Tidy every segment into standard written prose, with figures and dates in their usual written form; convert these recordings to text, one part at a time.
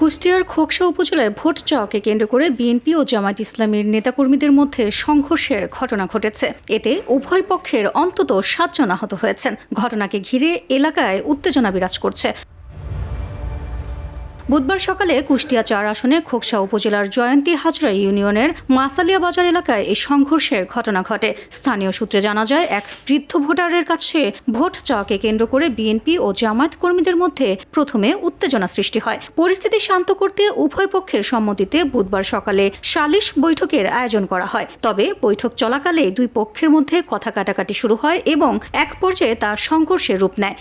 কুষ্টিয়ার খোকসা উপজেলায় ভোট চাওয়াকে কেন্দ্র করে বিএনপি ও জামায়াত ইসলামীর নেতাকর্মীদের মধ্যে সংঘর্ষের ঘটনা ঘটেছে। এতে উভয় পক্ষের অন্তত 7 জন আহত হয়েছেন। ঘটনাকে ঘিরে এলাকায় উত্তেজনা বিরাজ করছে। বুধবার সকালে কুষ্টিয়া 4 আসনে খোকসা উপজেলার জয়ন্তী হাজরা ইউনিয়নের মাসালিয়া বাজার এলাকায় এই সংঘর্ষের ঘটনা ঘটে। স্থানীয় সূত্রে জানা যায়, এক বৃদ্ধ ভোটারের কাছে ভোট চাওয়াকে কেন্দ্র করে বিএনপি ও জামায়াত কর্মীদের মধ্যে প্রথমে উত্তেজনা সৃষ্টি হয়। পরিস্থিতি শান্ত করতে উভয় পক্ষের সম্মতিতে বুধবার সকালে সালিশ বৈঠকের আয়োজন করা হয়। তবে বৈঠক চলাকালে দুই পক্ষের মধ্যে কথা কাটাকাটি শুরু হয় এবং এক পর্যায়ে তা সংঘর্ষের রূপ নেয়।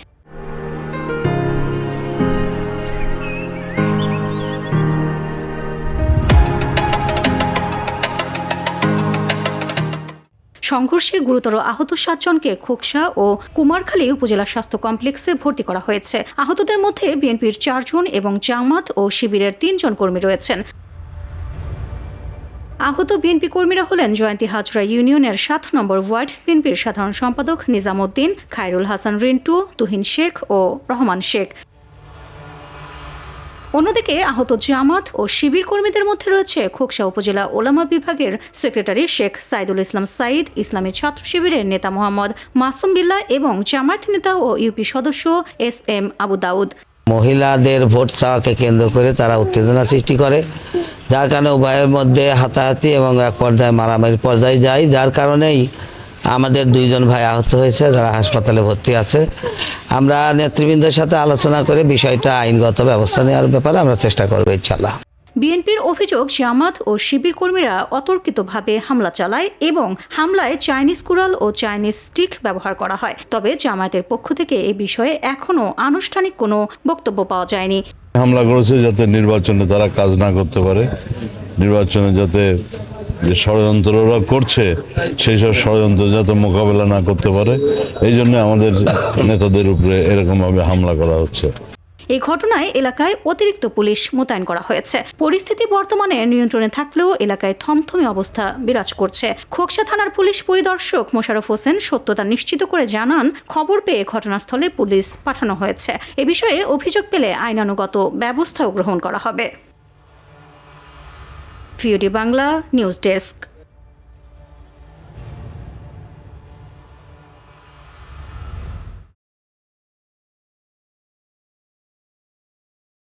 সংঘর্ষে গুরুতর আহত 7 জনকে খোকসা ও কুমারখালী উপজেলা স্বাস্থ্য কমপ্লেক্সে ভর্তি করা হয়েছে। আহতদের মধ্যে বিএনপির 4 জন এবং জামাত ও শিবিরের 3 জন কর্মী রয়েছেন। আহত বিএনপি কর্মীরা হলেন জয়ন্তী হাজরা ইউনিয়নের 7 নম্বর ওয়ার্ড বিএনপির সাধারণ সম্পাদক নিজামউদ্দিন, খায়রুল হাসান রিন্টু, তুহিন শেখ ও রহমান শেখ। অন্যদিকে আহত জামাত ও শিবির কর্মীদের মধ্যে রয়েছে খোকসা উপজেলা ওলামা বিভাগের সেক্রেটারি শেখ সাইদুল ইসলাম সাইদ, ইসলামী ছাত্র শিবিরের নেতা মোহাম্মদ মাসুম বিল্লাহ এবং জামায়াত নেতা ও ইউপি সদস্য SM আবু দাউদ। মহিলাদের ভোট চাওয়াকে কেন্দ্র করে তারা উত্তেজনা সৃষ্টি করে, যার কারণে উভয়ের মধ্যে হাতাহাতি এবং এক পর্যায়ে মারামারি পর্যায়ে যায়, যার কারণেই আমাদের 2 জন ভাই আহত হয়েছে, যারা হাসপাতালে ভর্তি আছে। আমরা নেতৃবৃন্দের সাথে আলোচনা করে বিষয়টা আইনগত ব্যবস্থা নেওয়ার ব্যাপারে আমরা চেষ্টা করব ইনশাআল্লাহ। বিএনপির অভিযোগ, জামাত ও শিবির কর্মীরা অতর্কিতভাবে হামলা চালায় এবং হামলায় চাইনিজ কুড়াল ও চাইনিজ স্টিক ব্যবহার করা হয়। তবে জামায়াতের পক্ষ থেকে এ বিষয়ে এখনও আনুষ্ঠানিক কোনো বক্তব্য পাওয়া যায়নি। হামলা করেছে যাতে নির্বাচনে তারা কাজ না করতে পারে, নির্বাচনে যাতে যে ষড়যন্ত্ররা করছে সেই সব ষড়যন্ত্র যাতে মোকাবেলা না করতে পারে, এই জন্য আমাদের নেতাদের উপরে এরকমভাবে হামলা করা হচ্ছে। এই ঘটনায় এলাকায় অতিরিক্ত পুলিশ মোতায়েন করা হয়েছে। পরিস্থিতি বর্তমানে নিয়ন্ত্রণে থাকলেও এলাকায় থমথমে অবস্থা বিরাজ করছে। খোকসা থানার পুলিশ পরিদর্শক মোশাররফ হোসেন সত্যতা নিশ্চিত করে জানান, খবর পেয়ে ঘটনাস্থলে পুলিশ পাঠানো হয়েছে। এ বিষয়ে অভিযোগ পেলে আইনানুগত ব্যবস্থাও গ্রহণ করা হবে। VOD Bangla news desk.